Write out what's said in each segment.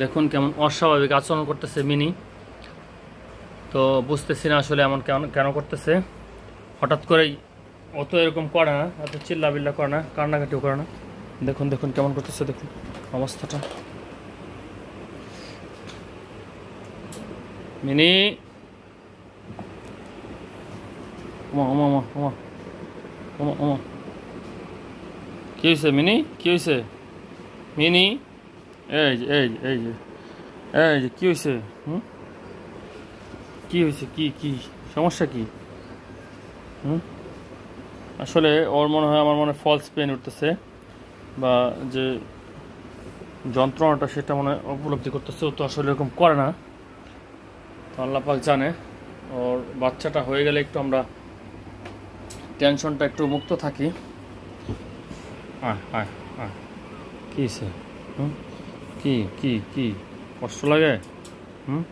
দেখুন কেমন অস্বাভাবিক আচরণ করতেছে মিনি। তো বুঝতেছি না আসলে এমন কেন কেন করতেছে। হঠাৎ করেই অত এরকম করে না, এত চিল্লা বিল্লা করে না, কান্নাকাটিও করে না। দেখুন দেখুন কেমন করতেছে, দেখুন অবস্থাটা। মিনি, ওমা ওমা ওমা ওমা ওমা ওমা, কি হয়েছে মিনি, কি হয়েছে মিনি? এই যে এই যে এই যে এই যে কি হয়েছে? হুম, কি হয়েছে? কি কি সমস্যা কি? হুম, আসলে ওর মনে হয়, আমার মনে হয় ফলস পেন উঠতেছে, বা যে যন্ত্রণাটা সেটা মনে হয় উপলব্ধি করতেছে। ও তো আসলে এরকম করে না। তো আল্লাহ পাক জানে। ওর বাচ্চাটা হয়ে গেলে একটু আমরা টেনশনটা একটু মুক্ত থাকি। আয় আয় আয়, কী হয়েছে? হুম, কি কি কি কষ্ট লাগে? হুম,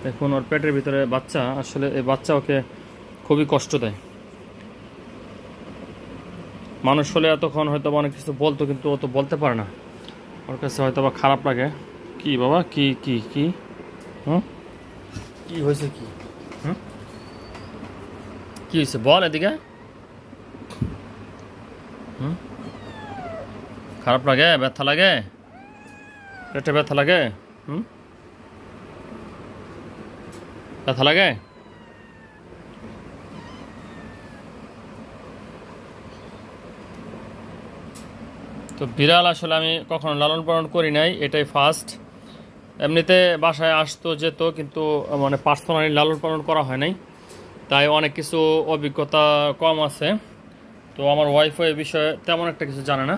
দেখুন ওর পেটের ভিতরে বাচ্চা, আসলে এই বাচ্চা ওকে খুবই কষ্ট দেয়। মানুষ হলে এতক্ষণ হয়তো অনেক কিছু বলতো, কিন্তু ও তো বলতে পারে না। ওর কাছে হয়তো বা খারাপ লাগে। কি বাবা, কি কি কি? হুম, কি হয়েছে কি? হুম, কি হয়েছে বল এদিকে। হুম, খারাপ লাগে, ব্যথা লাগে, পেটে ব্যথা লাগে? হুম, ব্যথা লাগে? তো বিড়াল আসলে আমি কখনো লালন পালন করি নাই, এটাই ফার্স্ট। এমনিতে বাসায় আসতো যেত, কিন্তু মানে পার্সোনালি লালন পালন করা হয় নাই, তাই অনেক কিছু অভিজ্ঞতা কম আছে। তো আমার ওয়াইফও এই বিষয়ে তেমন একটা কিছু জানে না।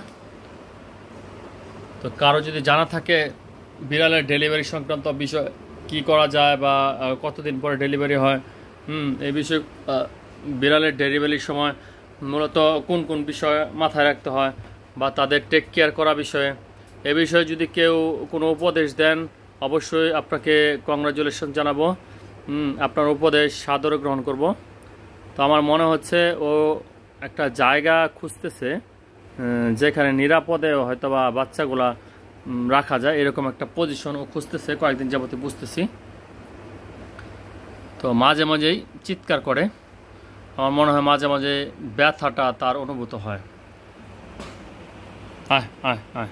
তো কারো যদি জানা থাকে বিড়ালের ডেলিভারি সংক্রান্ত বিষয়, কি করা যায় বা কতদিন পরে ডেলিভারি হয়, এই বিষয়ে, বিড়ালের ডেলিভারির সময় মূলত কোন কোন বিষয় মাথায় রাখতে হয়, বা তাদের টেক কেয়ার করা বিষয়ে, এ বিষয়ে যদি কেউ কোনো উপদেশ দেন, অবশ্যই আপনাকে কংগ্রাচুলেশন জানাবো। আপনার উপদেশ সাদরে গ্রহণ করব। তো আমার মনে হচ্ছে ও একটা জায়গা খুঁজতেছে, যেখানে নিরাপদে হয়তো বা বাচ্চাগুলা রাখা যায়, এরকম একটা পজিশন ও খুঁজতেছে, কয়েকদিন যাবতীয় বুঝতেছি। তো মাঝে মাঝেই চিৎকার করে, আমার মনে হয় মাঝে মাঝে ব্যথাটা তার অনুভূত হয়। আয় আয় আয়।